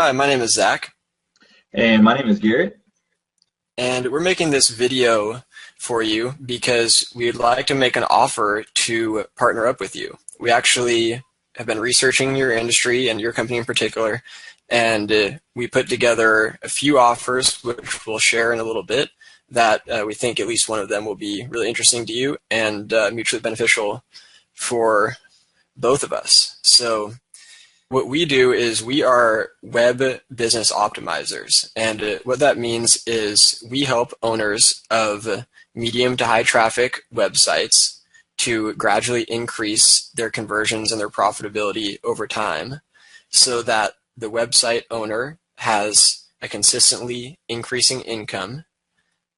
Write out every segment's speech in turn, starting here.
Hi, my name is Zach, And my name is Garrett. and we're making this video for you because we'd like to make an offer to partner up with you. We actually have been researching your industry and your company in particular, and we put together a few offers, which we'll share in a little bit, that we think at least one of them will be really interesting to you and mutually beneficial for both of us. So what we do is we are web business optimizers. And what that means is we help owners of medium to high traffic websites to gradually increase their conversions and their profitability over time so that the website owner has a consistently increasing income.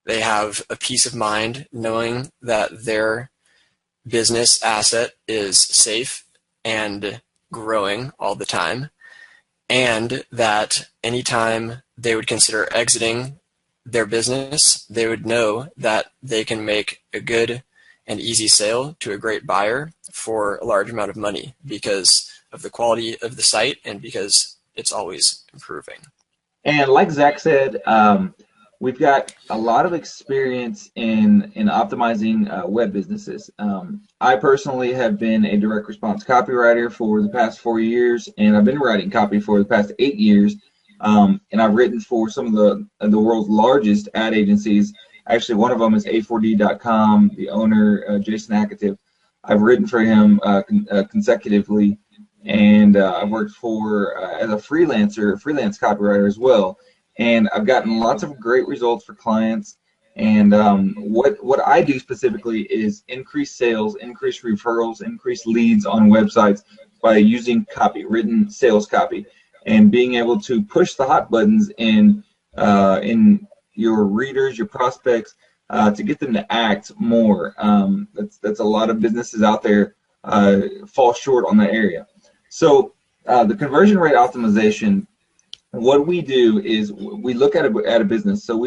They have a peace of mind knowing that their business asset is safe and growing all the time, and that anytime they would consider exiting their business, they would know that they can make a good and easy sale to a great buyer for a large amount of money because of the quality of the site and because it's always improving. And like Zach said, we've got a lot of experience in optimizing web businesses. I personally have been a direct response copywriter for the past 4 years, and I've been writing copy for the past 8 years. And I've written for some of the world's largest ad agencies. Actually, one of them is A4D.com. The owner, Jason Akativ. I've written for him consecutively, and I've worked for as a freelance copywriter as well. And I've gotten lots of great results for clients. And what I do specifically is increase sales, increase referrals, increase leads on websites by using copy, written sales copy, and being able to push the hot buttons in your readers, your prospects, to get them to act more. That's a lot of businesses out there fall short on that area. So the conversion rate optimization, what we do is we look at a business. So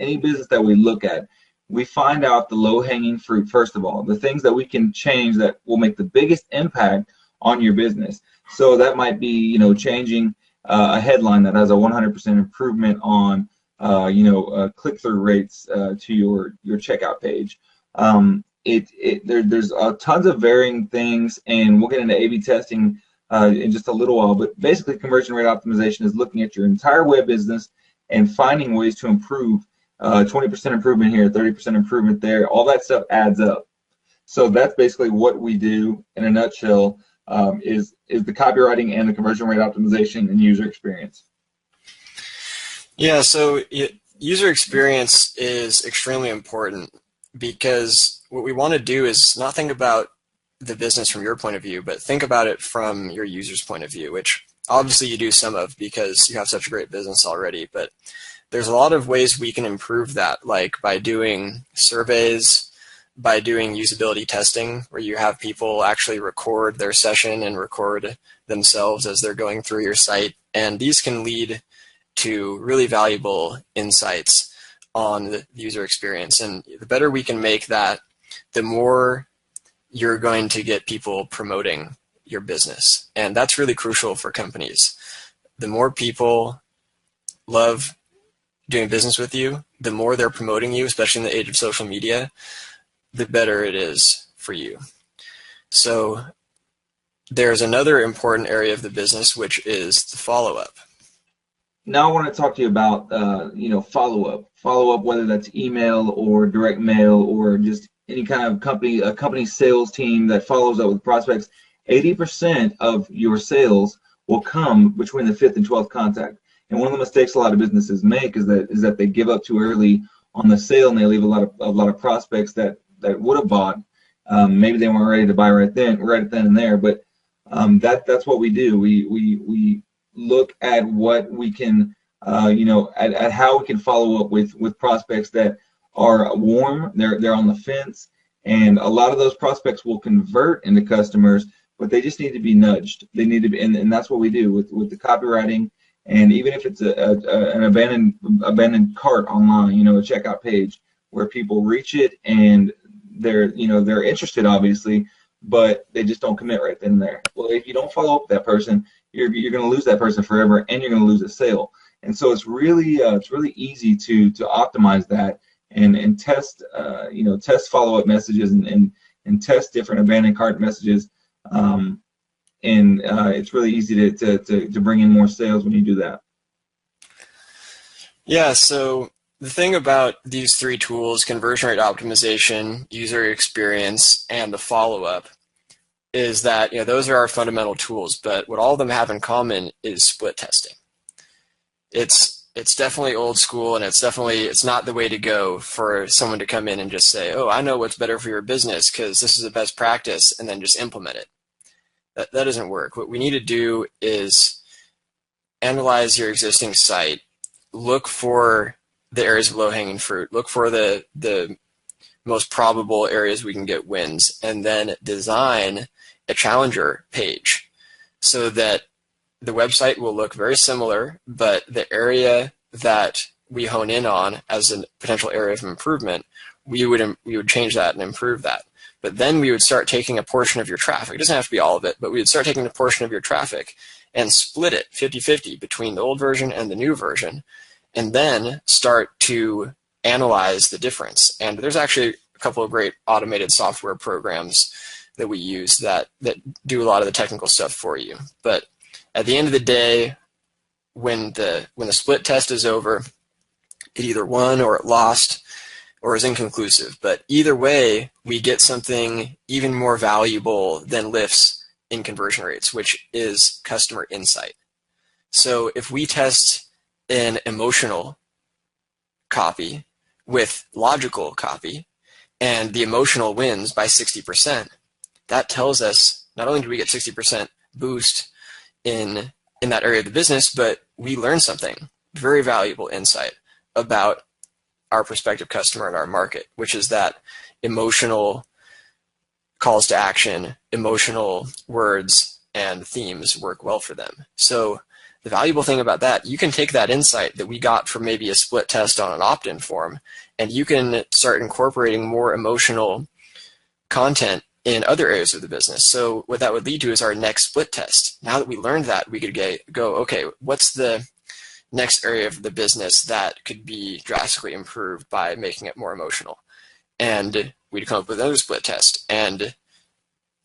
any business that we look at, we find out the low-hanging fruit first of all, the things that we can change that will make the biggest impact on your business. So that might be, changing a headline that has a 100% improvement on, click-through rates to your checkout page. There's tons of varying things, and we'll get into A/B testing in just a little while, but basically conversion rate optimization is looking at your entire web business and finding ways to improve. 20% improvement here, 30% improvement there, all that stuff adds up. So that's basically what we do in a nutshell, is the copywriting and the conversion rate optimization and user experience. Yeah, so user experience is extremely important because what we want to do is not think about the business from your point of view, but think about it from your user's point of view, which obviously you do some of because you have such a great business already. But there's a lot of ways we can improve that, like by doing surveys, by doing usability testing, where you have people actually record their session and record themselves as they're going through your site. And these can lead to really valuable insights on the user experience. And the better we can make that, the more you're going to get people promoting your business. And that's really crucial for companies. The more people love doing business with you, the more they're promoting you, especially in the age of social media, the better it is for you. So there's another important area of the business, which is the follow-up. Now I want to talk to you about follow-up, whether that's email or direct mail or just any kind of company sales team that follows up with prospects. 80% of your sales will come between the 5th and 12th contact. And one of the mistakes a lot of businesses make is that they give up too early on the sale, and they leave a lot of prospects that would have bought. Maybe they weren't ready to buy right then and there. But that's what we do. We look at what we can, at how we can follow up with prospects that are warm, they're on the fence, and a lot of those prospects will convert into customers, but they just need to be nudged. They need to be, and that's what we do with the copywriting. And even if it's an abandoned cart online, a checkout page where people reach it and they're interested obviously, but they just don't commit right then and there. Well, if you don't follow up with that person, you're going to lose that person forever, and you're going to lose a sale. And so it's really easy to optimize that and test test follow-up messages and test different abandoned cart messages. And it's really easy to bring in more sales when you do that. Yeah, so the thing about these three tools, conversion rate optimization, user experience, and the follow-up, is that those are our fundamental tools, but what all of them have in common is split testing. It's definitely old school, and it's not the way to go for someone to come in and just say, oh, I know what's better for your business because this is a best practice, and then just implement it. That doesn't work. What we need to do is analyze your existing site, look for the areas of low-hanging fruit, look for the most probable areas we can get wins, and then design a challenger page so that the website will look very similar, but the area that we hone in on as a potential area of improvement, we would change that and improve that. But then we would start taking a portion of your traffic. It doesn't have to be all of it, but we would start taking a portion of your traffic and split it 50-50 between the old version and the new version, and then start to analyze the difference. And there's actually a couple of great automated software programs that we use that do a lot of the technical stuff for you. But at the end of the day, when the split test is over, it either won or it lost or is inconclusive. But either way, we get something even more valuable than lifts in conversion rates, which is customer insight. So if we test an emotional copy with logical copy, and the emotional wins by 60%, that tells us not only do we get 60% boost in that area of the business, but we learn something, very valuable insight about our prospective customer and our market, which is that emotional calls to action, emotional words and themes work well for them. So the valuable thing about that, you can take that insight that we got from maybe a split test on an opt-in form, and you can start incorporating more emotional content in other areas of the business. So what that would lead to is our next split test. Now that we learned that, we could go, okay, what's the next area of the business that could be drastically improved by making it more emotional? And we'd come up with another split test. And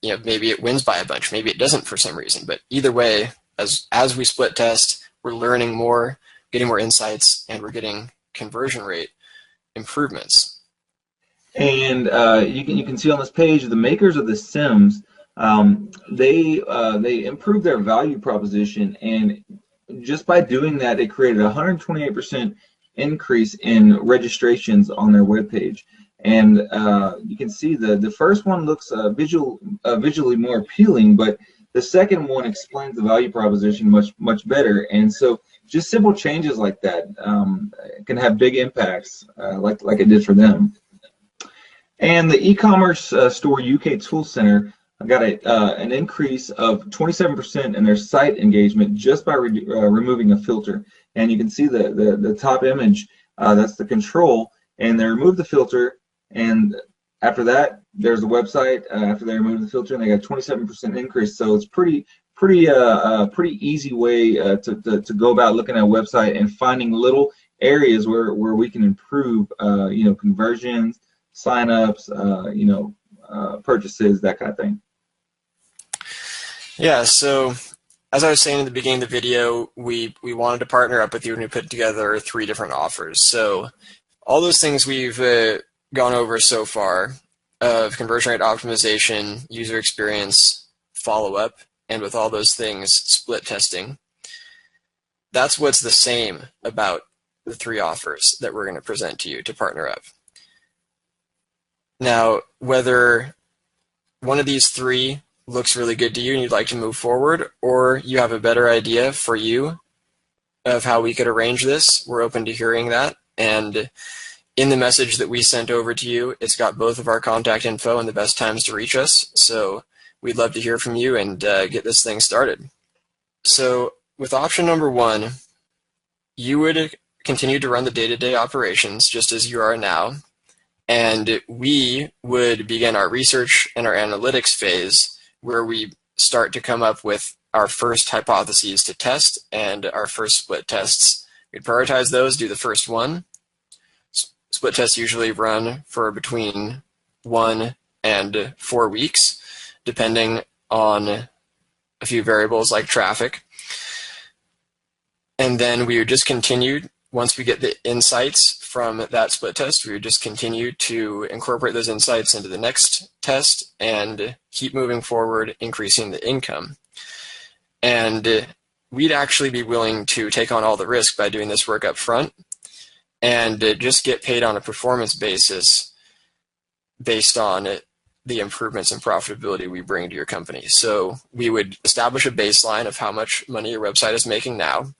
maybe it wins by a bunch, maybe it doesn't for some reason. But either way, as we split test, we're learning more, getting more insights, and we're getting conversion rate improvements. And you can see on this page the makers of the Sims. They improved their value proposition, and just by doing that, it created a 128% increase in registrations on their webpage. And you can see the first one looks visually more appealing, but the second one explains the value proposition much better. And so just simple changes like that can have big impacts, like it did for them. And the e-commerce store UK Tool Center got an increase of 27% in their site engagement just by removing a filter. And you can see the top image, that's the control, and they removed the filter, and after that, there's the website. After they removed the filter, and they got 27% increase. So it's pretty easy way to go about looking at a website and finding little areas where we can improve, conversions, signups, purchases, that kind of thing. Yeah, so as I was saying in the beginning of the video, we wanted to partner up with you and we put together 3 different offers. So all those things we've gone over so far of conversion rate optimization, user experience, follow-up, and with all those things, split testing, that's what's the same about the 3 offers that we're going to present to you to partner up. Now, whether one of these 3 looks really good to you and you'd like to move forward, or you have a better idea for you of how we could arrange this, we're open to hearing that. And in the message that we sent over to you, it's got both of our contact info and the best times to reach us. So we'd love to hear from you and get this thing started. So with option number 1, you would continue to run the day-to-day operations just as you are now. And we would begin our research and our analytics phase where we start to come up with our first hypotheses to test and our first split tests. We'd prioritize those, do the first one. Split tests usually run for between 1 and 4 weeks, depending on a few variables like traffic. And then we would just continue, once we get the insights from that split test, we would just continue to incorporate those insights into the next test and keep moving forward, increasing the income. And we'd actually be willing to take on all the risk by doing this work up front and just get paid on a performance basis based on the improvements in profitability we bring to your company. So we would establish a baseline of how much money your website is making now.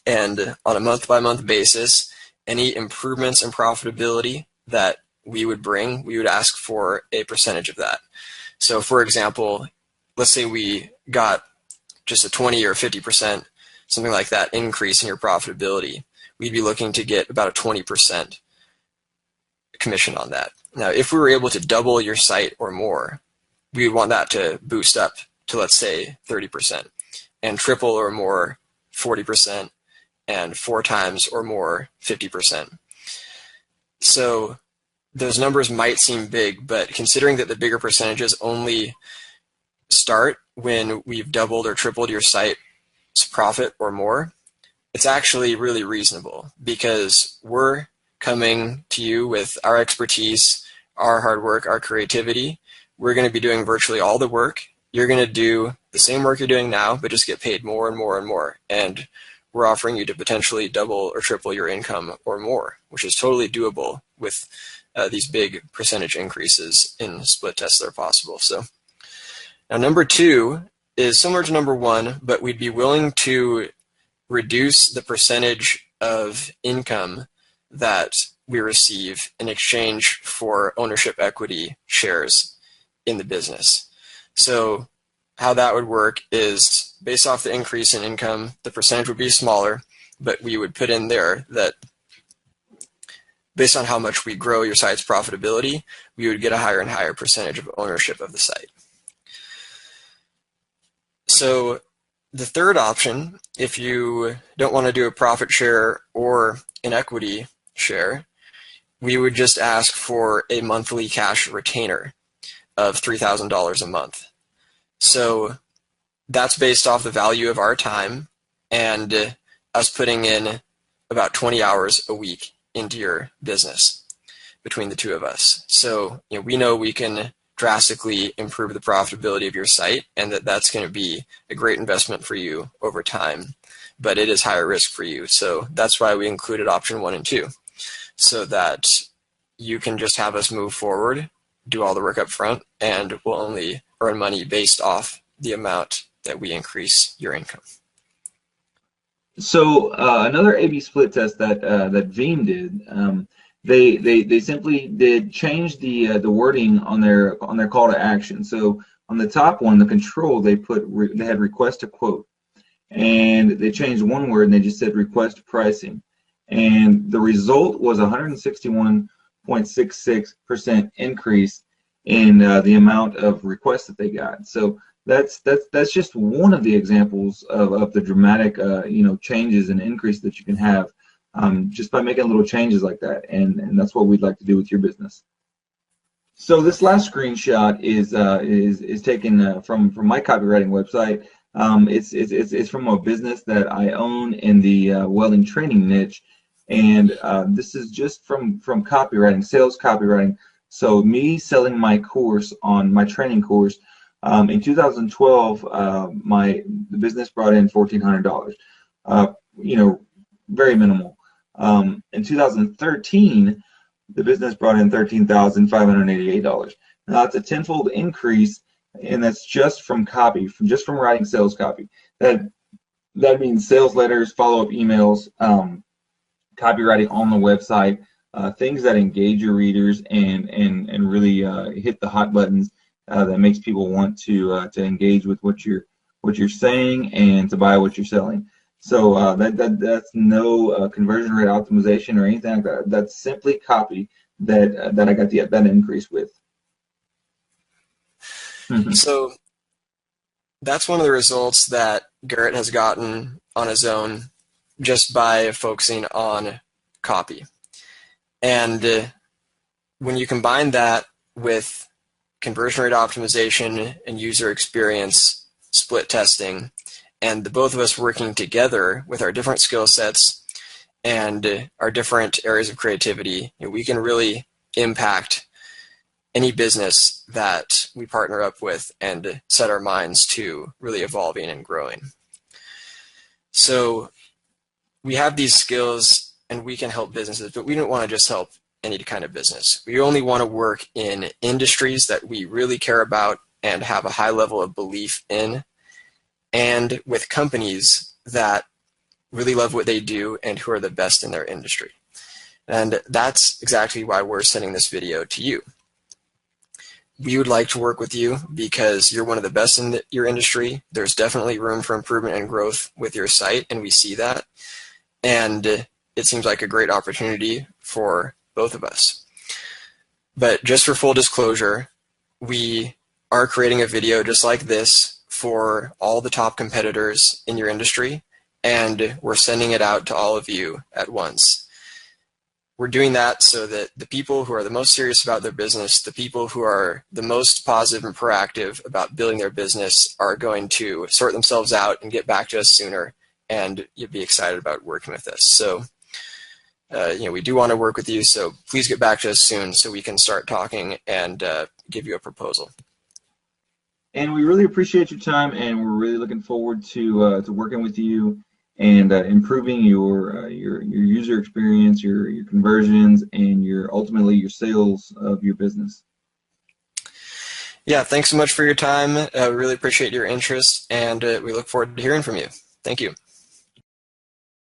And on a month-by-month basis, any improvements in profitability that we would bring, we would ask for a percentage of that. So for example, let's say we got just a 20 or 50%, something like that, increase in your profitability. We'd be looking to get about a 20% commission on that. Now, if we were able to double your site or more, we would want that to boost up to, let's say, 30%, and triple or more, 40%, and 4 times or more, 50%. So those numbers might seem big, but considering that the bigger percentages only start when we've doubled or tripled your site's profit or more, it's actually really reasonable, because we're coming to you with our expertise, our hard work, our creativity. We're going to be doing virtually all the work. You're going to do the same work you're doing now, but just get paid more and more and more. And we're offering you to potentially double or triple your income or more, which is totally doable with these big percentage increases in split tests that are possible. So now number 2 is similar to number 1, but we'd be willing to reduce the percentage of income that we receive in exchange for ownership equity shares in the business. So how that would work is, based off the increase in income, the percentage would be smaller, but we would put in there that based on how much we grow your site's profitability, we would get a higher and higher percentage of ownership of the site. So the third option, if you don't want to do a profit share or an equity share, we would just ask for a monthly cash retainer of $3,000 a month. So that's based off the value of our time and us putting in about 20 hours a week into your business between the two of us. So we know we can drastically improve the profitability of your site, and that's going to be a great investment for you over time, but it is higher risk for you. So that's why we included option 1 and 2, so that you can just have us move forward, do all the work up front, and we'll only earn money based off the amount that we increase your income. So another A/B split test that Veeam did, they simply did change the wording on their call to action. So on the top one, the control, they had request a quote, and they changed one word and they just said request pricing, and the result was 161.66% increase in the amount of requests that they got. So that's just one of the examples of the dramatic changes and increase that you can have just by making little changes like that, and that's what we'd like to do with your business. So this last screenshot is taken from my copywriting website. It's from a business that I own in the welding training niche, and this is just from copywriting, sales copywriting. So me selling my course, on my training course, in 2012, the business brought in $1,400. Very minimal. In 2013, the business brought in $13,588. Now that's a tenfold increase, and that's just from copy, just from writing sales copy. That means sales letters, follow-up emails, copywriting on the website, things that engage your readers and really hit the hot buttons that makes people want to engage with what you're saying and to buy what you're selling. So that's no conversion rate optimization or anything like that. That's simply copy that I got that increase with. So that's one of the results that Garrett has gotten on his own just by focusing on copy. And when you combine that with conversion rate optimization and user experience split testing, and the both of us working together with our different skill sets and our different areas of creativity, we can really impact any business that we partner up with and set our minds to really evolving and growing. So we have these skills and we can help businesses, but we don't want to just help any kind of business. We only want to work in industries that we really care about and have a high level of belief in, and with companies that really love what they do and who are the best in their industry. And that's exactly why we're sending this video to you. We would like to work with you because you're one of the best in your industry. There's definitely room for improvement and growth with your site, and we see that. And it seems like a great opportunity for both of us. But just for full disclosure, we are creating a video just like this for all the top competitors in your industry, and we're sending it out to all of you at once. We're doing that so that the people who are the most serious about their business, the people who are the most positive and proactive about building their business, are going to sort themselves out and get back to us sooner, and you'll be excited about working with us. So, we do want to work with you, so please get back to us soon so we can start talking and give you a proposal. And we really appreciate your time, and we're really looking forward to working with you and improving your user experience, your conversions, and ultimately your sales of your business. Yeah, thanks so much for your time. We really appreciate your interest, and we look forward to hearing from you. Thank you.